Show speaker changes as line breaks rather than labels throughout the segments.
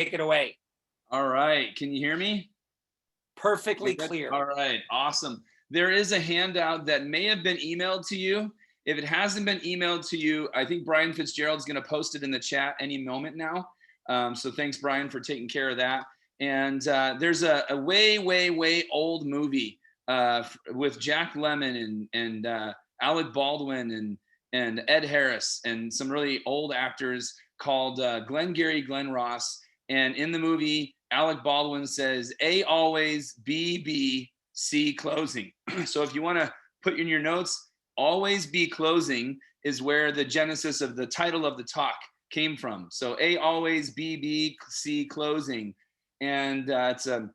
it away.
All right. Can you hear me?
Perfectly clear.
All right. Awesome. There is a handout that may have been emailed to you. If it hasn't been emailed to you, I think Brian Fitzgerald's going to post it in the chat any moment now. So thanks, Brian, for taking care of that. And there's a way old movie with Jack Lemmon and Alec Baldwin and Ed Harris and some really old actors called Glengarry Glen Ross. And in the movie, Alec Baldwin says, A always, B, C closing. So if you want to put in your notes, always be closing is where the genesis of the title of the talk came from. So A always, B, C closing. And it's a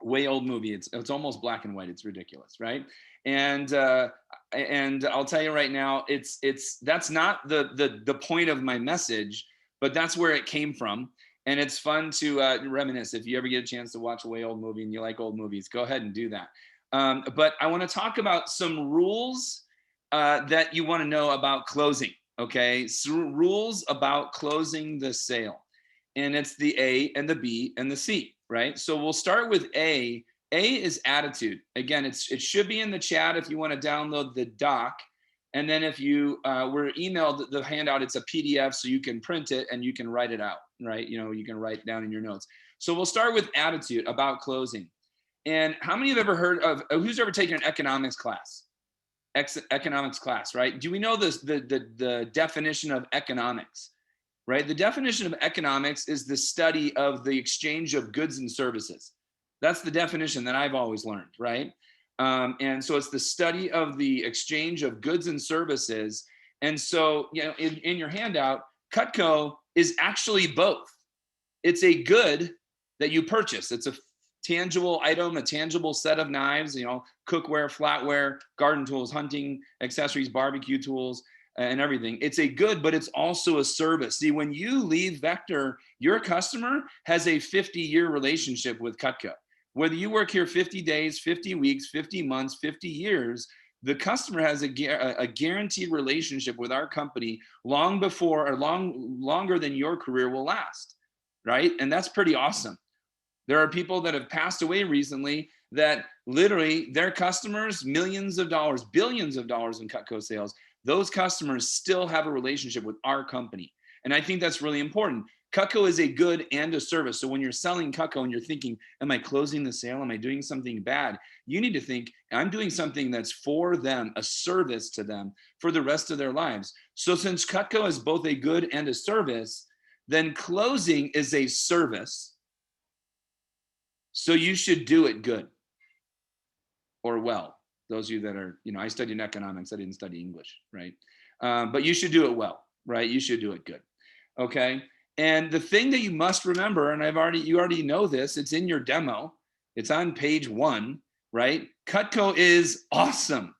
way old movie. It's almost black and white. It's ridiculous, right? And I'll tell you right now, that's not the point of my message, but that's where it came from. And it's fun to reminisce. If you ever get a chance to watch a way old movie and you like old movies, go ahead and do that. But I want to talk about some rules that you want to know about closing. Okay, so rules about closing the sale, and it's the A and the B and the C, right? So we'll start with A. A is attitude. Again, it should be in the chat if you want to download the doc. And then if you were emailed the handout, it's a PDF, so you can print it and you can write it out, right? You know, you can write down in your notes. So we'll start with attitude about closing. And how many have ever heard of, who's ever taken an economics class? Economics class, right? Do we know this, the definition of economics, right? The definition of economics is the study of the exchange of goods and services. That's the definition that I've always learned, right? And so it's the study of the exchange of goods and services. And so, you know, in your handout, Cutco is actually both. It's a good that you purchase. It's a tangible item, a tangible set of knives, you know, cookware, flatware, garden tools, hunting accessories, barbecue tools, and everything. It's a good, but it's also a service. See, when you leave Vector, your customer has a 50-year relationship with Cutco. Whether you work here 50 days, 50 weeks, 50 months, 50 years, the customer has a guaranteed relationship with our company long before or longer than your career will last, right? And that's pretty awesome. There are people that have passed away recently that literally their customers, millions of dollars, billions of dollars in Cutco sales, those customers still have a relationship with our company. And I think that's really important. Cutco is a good and a service. So when you're selling Cutco and you're thinking, am I closing the sale? Am I doing something bad? You need to think, I'm doing something that's for them, a service to them for the rest of their lives. So since Cutco is both a good and a service, then closing is a service. So you should do it good or well. Those of you that are, you know, I studied economics, I didn't study English, right? But you should do it well, right? You should do it good, okay? And the thing that you must remember, and you already know this, it's in your demo, it's on page 1, right? Cutco is awesome.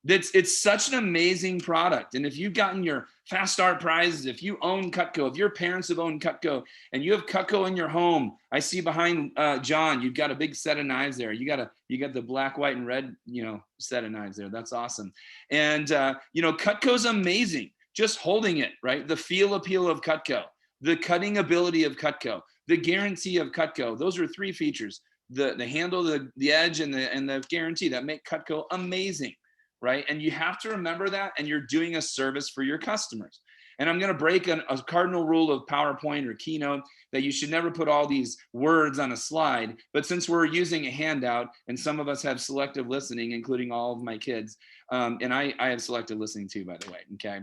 It's such an amazing product. And if you've gotten your Fast Start prizes, if you own Cutco, if your parents have owned Cutco and you have Cutco in your home, I see behind John, you've got a big set of knives there. You got the black, white, and red, you know, set of knives there. That's awesome. And you know, Cutco's amazing. Just holding it, right? The feel appeal of Cutco, the cutting ability of Cutco, the guarantee of Cutco. Those are 3 features: the handle, the edge, and the guarantee that make Cutco amazing. Right? And you have to remember that, and you're doing a service for your customers. And I'm going to break a cardinal rule of PowerPoint or Keynote that you should never put all these words on a slide. But since we're using a handout, and some of us have selective listening, including all of my kids, and I have selective listening too, by the way. Okay.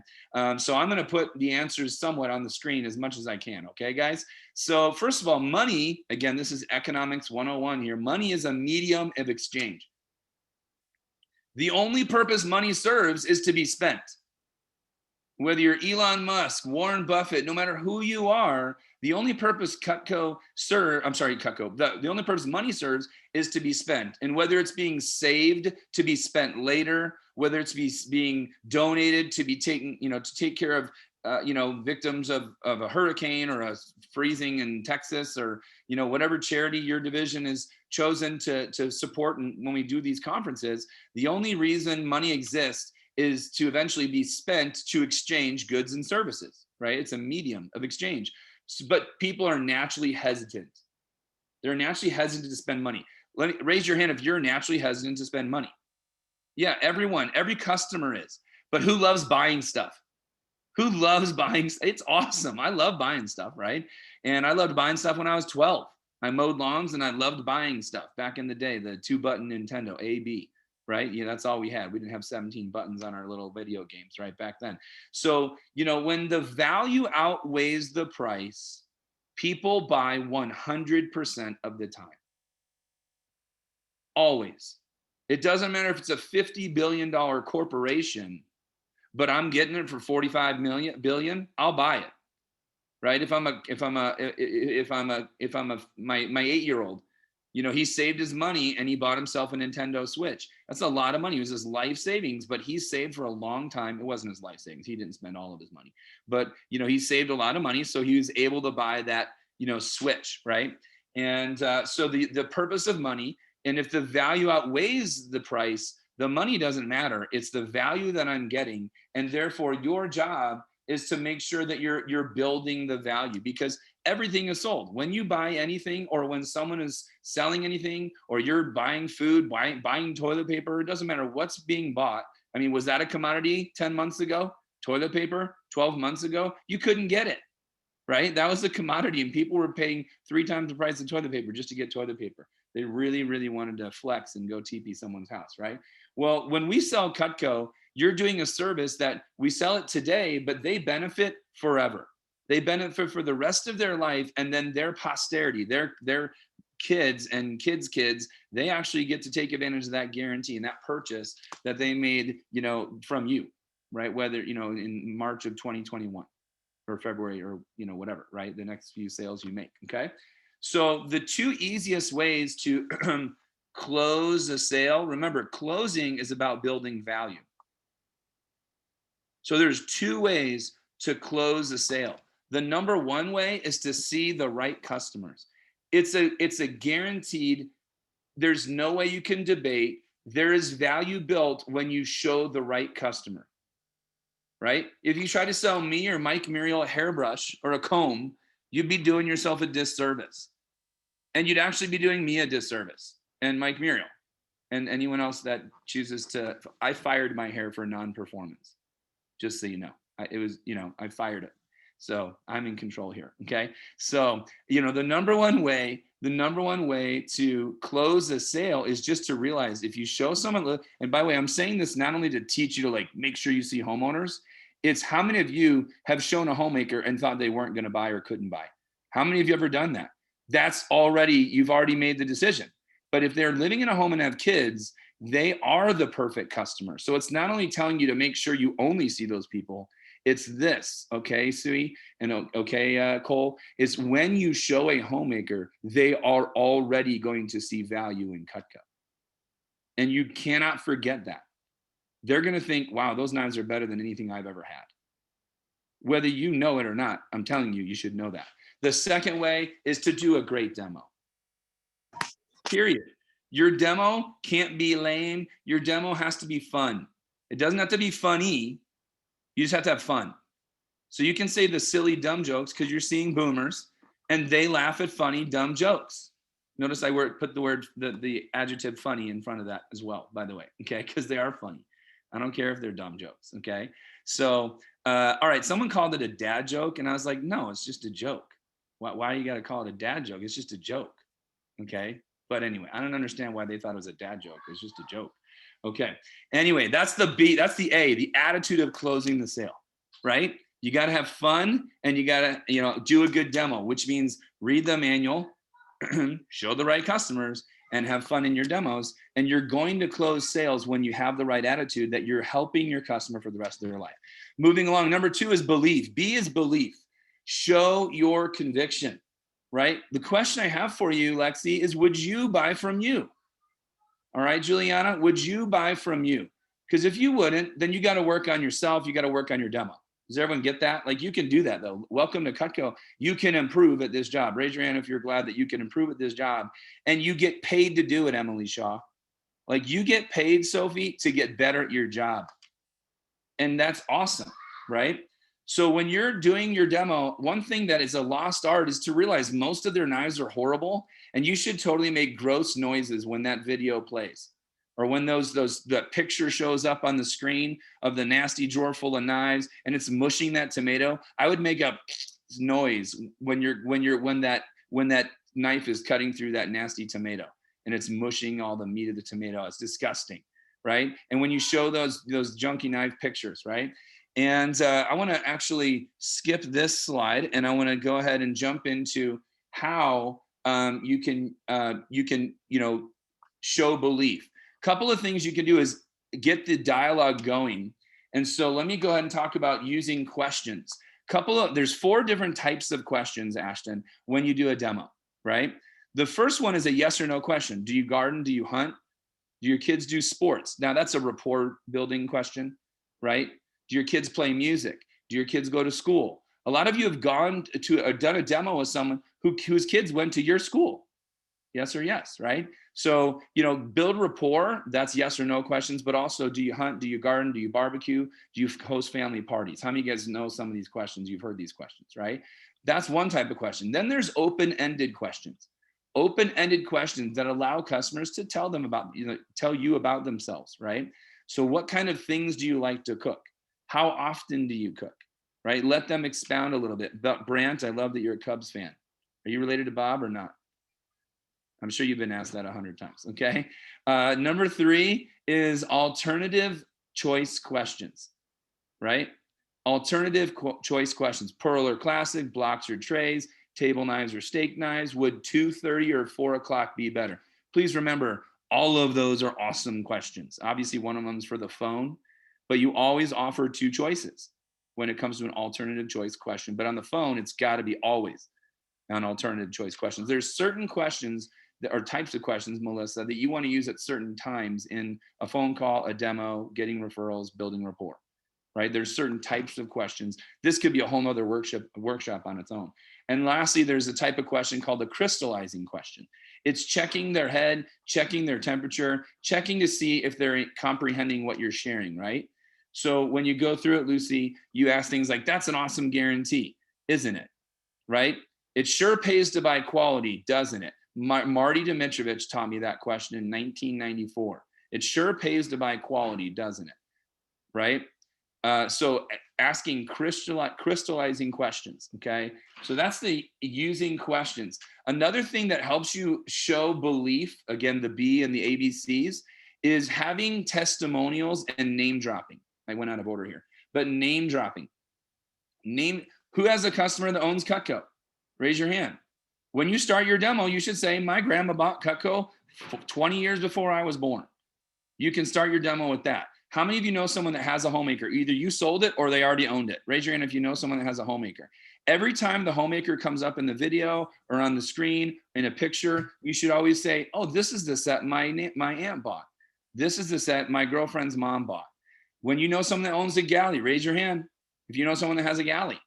So I'm going to put the answers somewhat on the screen as much as I can. Okay, guys? So first of all, money, again, this is economics 101 here. Money is a medium of exchange. The only purpose money serves is to be spent. Whether you're Elon Musk, Warren Buffett, no matter who you are, the only purpose the only purpose money serves is to be spent. And whether it's being saved to be spent later, whether it's being donated to be taken, you know, to take care of victims of a hurricane or a freezing in Texas, or, you know, whatever charity your division is chosen to support. And when we do these conferences, the only reason money exists is to eventually be spent to exchange goods and services, right? It's a medium of exchange. But people are naturally hesitant. They're naturally hesitant to spend money. Raise your hand if you're naturally hesitant to spend money. Yeah, every customer is. But who loves buying stuff? Who loves buying? It's awesome. I love buying stuff, right? And I loved buying stuff when I was 12. I mowed lawns and I loved buying stuff back in the day, the 2-button Nintendo, A, B, right? That's all we had. We didn't have 17 buttons on our little video games, right, back then. So, when the value outweighs the price, people buy 100% of the time. Always. It doesn't matter if it's a $50 billion corporation, but I'm getting it for 45 billion, I'll buy it. Right? If my 8-year-old, he saved his money and he bought himself a Nintendo Switch. That's a lot of money. It was his life savings, but he saved for a long time. It wasn't his life savings. He didn't spend all of his money, but he saved a lot of money. So he was able to buy that, Switch, right? And so the purpose of money, and if the value outweighs the price, the money doesn't matter. It's the value that I'm getting. And therefore your job is to make sure that you're building the value, because everything is sold. When you buy anything, or when someone is selling anything, or you're buying food, buying toilet paper, it doesn't matter what's being bought. I mean, was that a commodity 10 months ago? Toilet paper 12 months ago? You couldn't get it, right? That was a commodity, and people were paying 3 times the price of toilet paper just to get toilet paper. They really, really wanted to flex and go TP someone's house, right? Well, when we sell Cutco, you're doing a service that we sell it today, but they benefit forever. They benefit for the rest of their life, and then their posterity, their kids and kids, they actually get to take advantage of that guarantee and that purchase that they made, from you, right? Whether, in March of 2021 or February or, whatever, right? The next few sales you make, okay? So the 2 easiest ways to close a sale, remember, closing is about building value. So there's 2 ways to close a sale. The number 1 way is to see the right customers. It's a guaranteed, there's no way you can debate. There is value built when you show the right customer, right? If you try to sell me or Mike Muriel a hairbrush or a comb, you'd be doing yourself a disservice. And you'd actually be doing me a disservice, and Mike Muriel and anyone else that chooses to. I fired my hair for non-performance, just so you know. I fired it. So I'm in control here, okay? So, the number one way to close a sale is just to realize, if you show someone, and by the way, I'm saying this not only to teach you to make sure you see homeowners, it's how many of you have shown a homemaker and thought they weren't going to buy or couldn't buy? How many of you ever done that? You've already made the decision. But if they're living in a home and have kids, they are the perfect customer. So it's not only telling you to make sure you only see those people, it's this, okay, Sui, and okay, Cole, is when you show a homemaker, they are already going to see value in Cutco. And you cannot forget that. They're going to think, wow, those knives are better than anything I've ever had. Whether you know it or not, I'm telling you, you should know that. The second way is to do a great demo. Period. Your demo can't be lame. Your demo has to be fun. It doesn't have to be funny. You just have to have fun. So you can say the silly, dumb jokes because you're seeing boomers and they laugh at funny, dumb jokes. Notice I put the adjective funny in front of that as well, by the way, okay? Because they are funny. I don't care if they're dumb jokes, okay? So, all right, someone called it a dad joke, and I was like, no, it's just a joke. Why you got to call it a dad joke? It's just a joke, okay? But anyway, I don't understand why they thought it was a dad joke. It's just a joke. Okay. Anyway, that's the B, that's the A, the attitude of closing the sale, right? You got to have fun, and you got to, do a good demo, which means read the manual, show the right customers, and have fun in your demos. And you're going to close sales when you have the right attitude that you're helping your customer for the rest of their life. Moving along. Number 2 is belief. B is belief. Show your conviction, right? The question I have for you, Lexi, is would you buy from you? All right, Juliana, would you buy from you? Because if you wouldn't, then you got to work on yourself. You got to work on your demo. Does everyone get that? You can do that though. Welcome to Cutco. You can improve at this job. Raise your hand if you're glad that you can improve at this job, and you get paid to do it, Emily Shaw. You get paid, Sophie, to get better at your job. And that's awesome, right? So when you're doing your demo, one thing that is a lost art is to realize most of their knives are horrible, and you should totally make gross noises when that video plays, or when the picture shows up on the screen of the nasty drawer full of knives and it's mushing that tomato. I would make a noise when that knife is cutting through that nasty tomato and it's mushing all the meat of the tomato. It's disgusting, right? And when you show those junky knife pictures, right? And I want to actually skip this slide, and I want to go ahead and jump into how you can show belief. Couple of things you can do is get the dialogue going. And so let me go ahead and talk about using questions. There's 4 different types of questions, Ashton, when you do a demo, right? The first one is a yes or no question. Do you garden? Do you hunt? Do your kids do sports? Now that's a rapport building question, right? Do your kids play music? Do your kids go to school? A lot of you have done a demo with someone whose kids went to your school. Yes or yes, right? So, build rapport. That's yes or no questions, but also, do you hunt? Do you garden? Do you barbecue? Do you host family parties? How many of you guys know some of these questions? You've heard these questions, right? That's one type of question. Then there's open-ended questions. Open-ended questions that allow customers to tell you about themselves, right? So what kind of things do you like to cook? How often do you cook, right? Let them expound a little bit. But Brant, I love that you're a Cubs fan. Are you related to Bob or not? I'm sure you've been asked that 100 times, okay? Number 3 is alternative choice questions, right? Alternative choice questions. Pearl or classic, blocks or trays, table knives or steak knives. Would 2:30 or 4 o'clock be better? Please remember, all of those are awesome questions. Obviously, one of them is for the phone, but you always offer 2 choices when it comes to an alternative choice question. But on the phone, it's got to be always an alternative choice questions. There's certain questions that are types of questions, Melissa, that you want to use at certain times in a phone call, a demo, getting referrals, building rapport, right? There's certain types of questions. This could be a whole nother workshop on its own. And lastly, there's a type of question called the crystallizing question. It's checking their head, checking their temperature, checking to see if they're comprehending what you're sharing, right? So when you go through it, Lucy, you ask things like, that's an awesome guarantee, isn't it? Right? It sure pays to buy quality, doesn't it? Marty Dimitrovich taught me that question in 1994. It sure pays to buy quality, doesn't it? Right? So asking crystallizing questions, okay? So that's the using questions. Another thing that helps you show belief, again, the B and the ABCs, is having testimonials and name dropping. I went out of order here, but name dropping. Who has a customer that owns Cutco? Raise your hand. When you start your demo, you should say, my grandma bought Cutco 20 years before I was born. You can start your demo with that. How many of you know someone that has a homemaker? Either you sold it or they already owned it. Raise your hand if you know someone that has a homemaker. Every time the homemaker comes up in the video or on the screen in a picture, you should always say, oh, this is the set my aunt bought. This is the set my girlfriend's mom bought. When you know someone that owns a galley, raise your hand if you know someone that has a galley.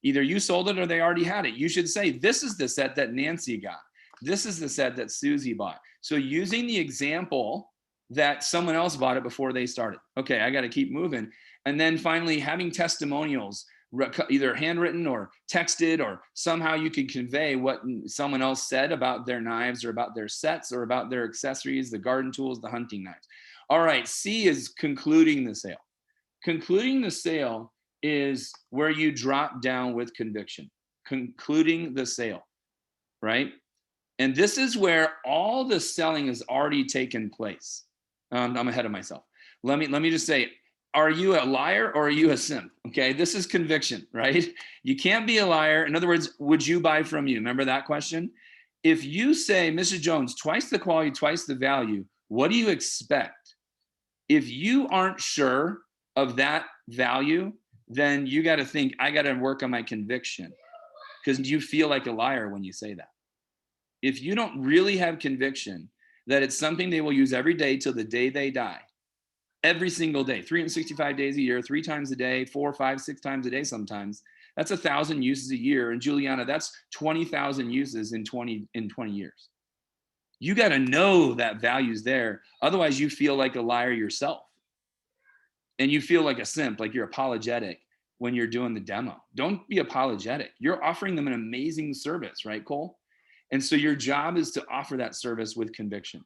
Either you sold it or they already had it. You should say, this is the set that Nancy got. This is the set that Susie bought. So using the example that someone else bought it before they started. Okay, I got to keep moving. And then finally, having testimonials, either handwritten or texted, or somehow you can convey what someone else said about their knives or about their sets or about their accessories, the garden tools, the hunting knives. All right, C is concluding the sale. Concluding the sale is where you drop down with conviction. Concluding the sale, right? And this is where all the selling has already taken place. I'm ahead of myself. Let me just say, are you a liar or are you a simp? Okay, this is conviction, right? You can't be a liar. In other words, would you buy from you? Remember that question? If you say, Mrs. Jones, twice the quality, twice the value, what do you expect? If you aren't sure of that value, then you got to think, I got to work on my conviction, because you feel like a liar when you say that. If you don't really have conviction that it's something they will use every day till the day they die, every single day, 365 days a year, 3 times a day, 4, 5, 6 times a day sometimes, that's 1,000 uses a year. And Juliana, that's 20,000 uses in 20 years. You got to know that value's there. Otherwise, you feel like a liar yourself. And you feel like a simp, like you're apologetic. when you're doing the demo. Don't be apologetic. You're offering them an amazing service, right, Cole? And so your job is to offer that service with conviction.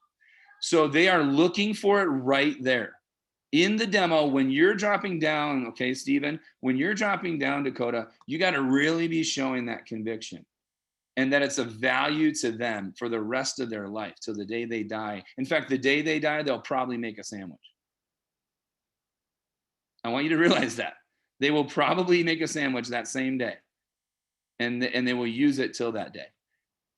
So they are looking for it right there. In the demo, when you're dropping down, okay, Stephen, when you're dropping down, Dakota, you got to really be showing that conviction and that it's a value to them for the rest of their life, till the day they die. In fact, the day they die, they'll probably make a sandwich. I want you to realize that. They will probably make a sandwich that same day, and they will use it till that day.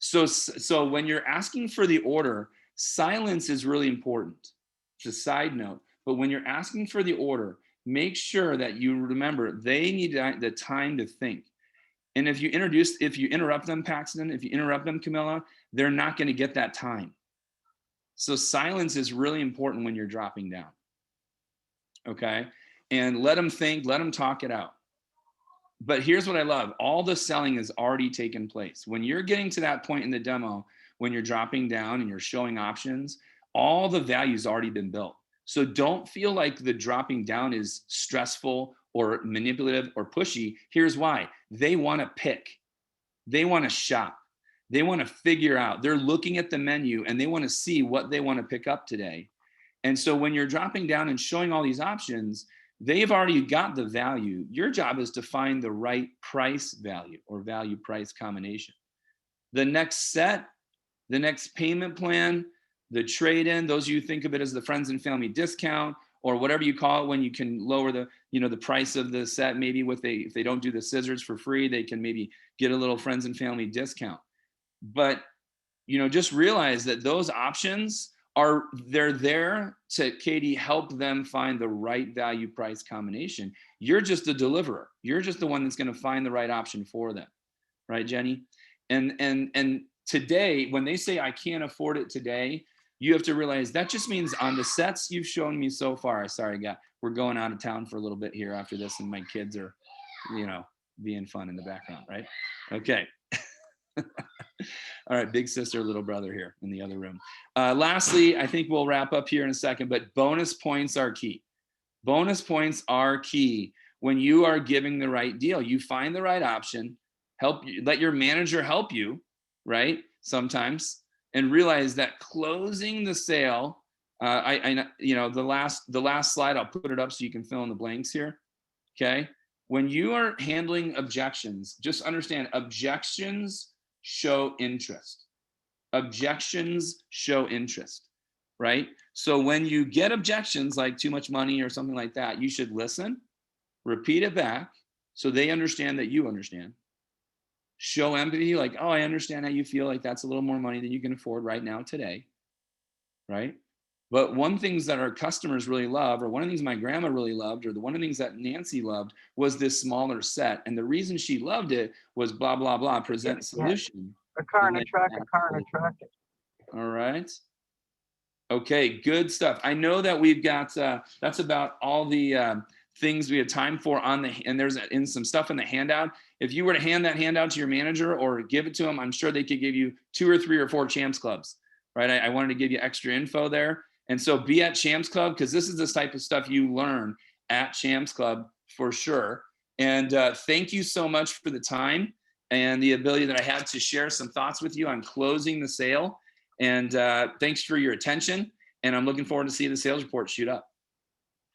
So when you're asking for the order, silence is really important. It's a side note. But when you're asking for the order, make sure that you remember they need the time to think. And if you interrupt them, Paxton, if you interrupt them, Camilla, they're not going to get that time. So silence is really important when you're dropping down. Okay? And let them think, let them talk it out. But here's what I love. All the selling has already taken place. When you're getting to that point in the demo, when you're dropping down and you're showing options, all the value's already been built. So don't feel like the dropping down is stressful or manipulative or pushy. Here's why. They want to pick. They want to shop. They want to figure out. They're looking at the menu and they want to see what they want to pick up today. And so when you're dropping down and showing all these options, they've already got the value. Your job is to find the right price value or value price combination. The next set, the next payment plan, the trade-in, those of you think of it as the friends and family discount or whatever you call it, when you can lower the, the price of the set, maybe if they don't do the scissors for free, they can maybe get a little friends and family discount. But, just realize that those options they're there to, Katie, help them find the right value price combination. You're just a deliverer. You're just the one that's going to find the right option for them. Right, Jenny? And today, when they say, I can't afford it today, you have to realize that just means on the sets you've shown me so far. Sorry, we're going out of town for a little bit here after this, and my kids are, being fun in the background, right? Okay. All right, big sister, little brother here in the other room. Lastly, I think we'll wrap up here in a second, but bonus points are key. Bonus points are key when you are giving the right deal. You find the right option, let your manager help you, right? Sometimes, and realize that closing the sale, the last slide, I'll put it up so you can fill in the blanks here. Okay. When you are handling objections, just understand objections show interest. Objections show interest, right? So when you get objections like too much money or something like that, you should listen, repeat it back so they understand that you understand. Show empathy, like, oh, I understand how you feel, like that's a little more money than you can afford right now today, right? But one things that our customers really love, or one of the things my grandma really loved, or one of the things that Nancy loved was this smaller set. And the reason she loved it was blah, blah, blah, present solution.
A car and a truck, a car and a truck.
All right. Okay, good stuff. I know that we've got, that's about all the things we have time for and there's some stuff in the handout. If you were to hand that handout to your manager or give it to them, I'm sure they could give you 2 or 3 or 4 Champs Clubs, right? I wanted to give you extra info there. And so be at Champs Club, because this is the type of stuff you learn at Champs Club for sure. And thank you so much for the time and the ability that I had to share some thoughts with you on closing the sale. And thanks for your attention. And I'm looking forward to seeing the sales report shoot up.